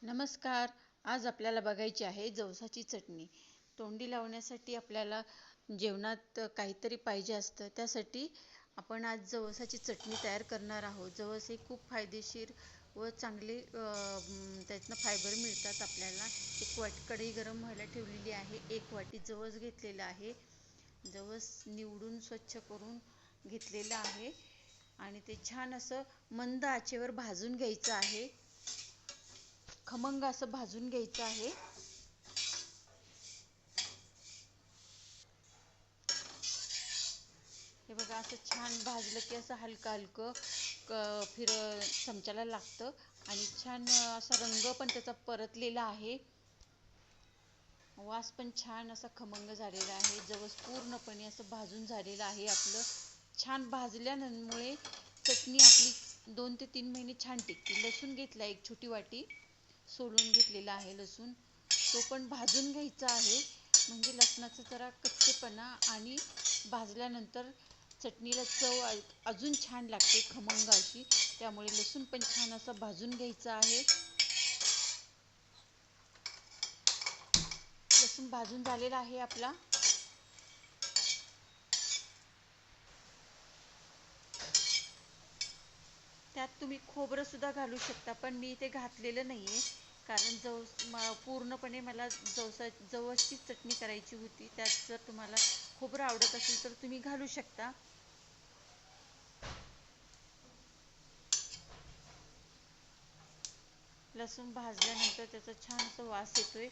नमस्कार. आज आपल्याला बघायची आहे जवसाची चटणी. तोंडी लावण्यासाठी आपल्याला जेवणात काहीतरी पाहिजे असतं. त्यासाठी आपण आज जवसाची चटणी तयार करणार आहोत. जवस हे खूप फायदेशीर व चांगले त्यातनं फायबर मिळतात आपल्याला. एक वाटी कढई गरम व्हायला ठेवलेली आहे. 1 वाटी जवस घेतलेला आहे. जवस निवडून स्वच्छ करून घेतलेलं आहे आणि ते छान असं मंद आचेवर भाजून घ्यायचं आहे. खमंग असं भाजून घ्यायचं आहे. हे बघा, असं छान भाजलं की असं हलकं हलकं चमच्याला लागतं आणि छान असा रंग पण त्याचा परतलेला आहे. वास पण छान असा खमंग झालेला आहे. जवस पूर्णपणे असं भाजून झालेलं आहे आपलं. छान भाजल्यामुळे चटणी आपली 2 ते 3 महिने छान टिकते. लसूण घेतला 1 छोटी वाटी, सोलून घेतलेला आहे लसूण. तो पण भाजून घ्यायचा आहे, म्हणजे लसणाचा जरा कच्चेपणा आणि भाजल्यानंतर चटणीला चव अजून छान लागते, खमंग अशी. त्यामुळे लसूण पण छान असं भाजून घ्यायचा आहे. लसूण भाजून झालेला आहे आपला. त्यात तुम्ही खोबरं सुद्धा घालू शकता, पण मी इथे घातलेलं नाहीये, कारण पूर्णपणे मला जवसची चटणी करायची होती. त्यात जर तुम्हाला खोबरं आवडत असेल तर तुम्ही घालू शकता. लसूण भाजल्यानंतर त्याचा छान असा वास येतोय.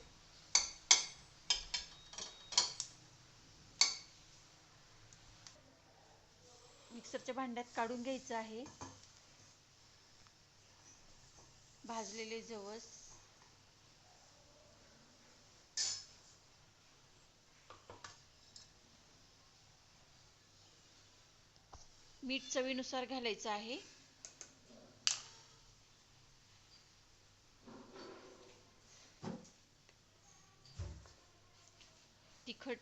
मिक्सरच्या भांड्यात काढून घ्यायचं आहे भाजलेले जवस. मीठ चवीनुसार घालायचं आहे. तिखट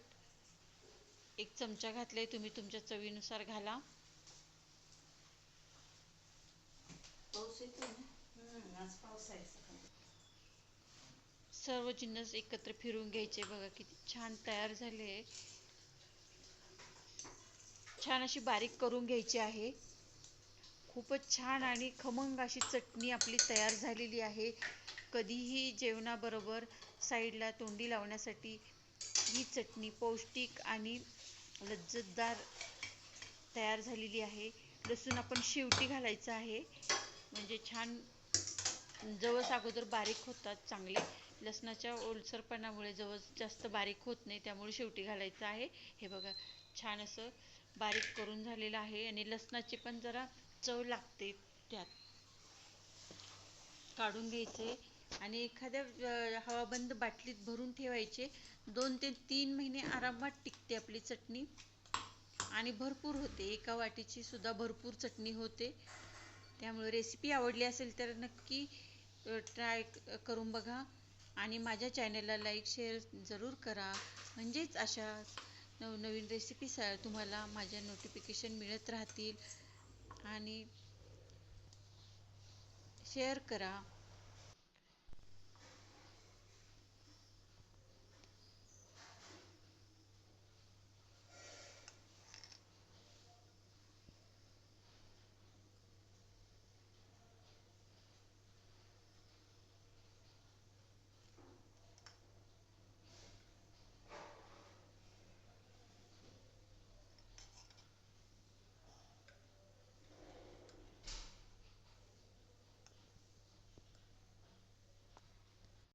1 चमचा घातले, तुम्ही तुमच्या चवीनुसार घाला. सर्व जिन्नस एकत्र फिरवून घ्यायचे. बघा किती छान तयार झाले. छान अशी बारीक करून घ्यायची आहे. खूपच छान आणि खमंग अशी चटणी आपली तयार झालेली आहे. कधीही जेवणाबरोबर साईडला तोंडी लावण्यासाठी ही चटणी पौष्टिक आणि लज्जतदार तयार झालेली आहे. लसूण आपण शेवटी घालायचं आहे, म्हणजे छान. जवस अगोदर बारीक होतात चांगले. लसणाच्या ओलसरपणामुळे जवस जास्त बारीक होत नाही, त्यामुळे शेवटी घालायचं आहे. हे बघा, छान असं बारीक करून झालेलं आहे आणि लसणाची पण जरा चव लागते त्यात. काढून घ्यायचे आणि एखाद्या हवाबंद बाटलीत भरून ठेवायचे. 2 ते 3 महिने आरामात टिकते आपली चटणी आणि भरपूर होते. 1 वाटीची सुद्धा भरपूर चटणी होते. त्यामुळे रेसिपी आवडली असेल तर नक्की ट्राय करून बघा आणि माझ्या चॅनलला लाईक शेअर जरूर करा, म्हणजेच अशा नवनवीन रेसिपी तुम्हाला माझ्या नोटिफिकेशन मिळत राहतील. आणि शेअर करा.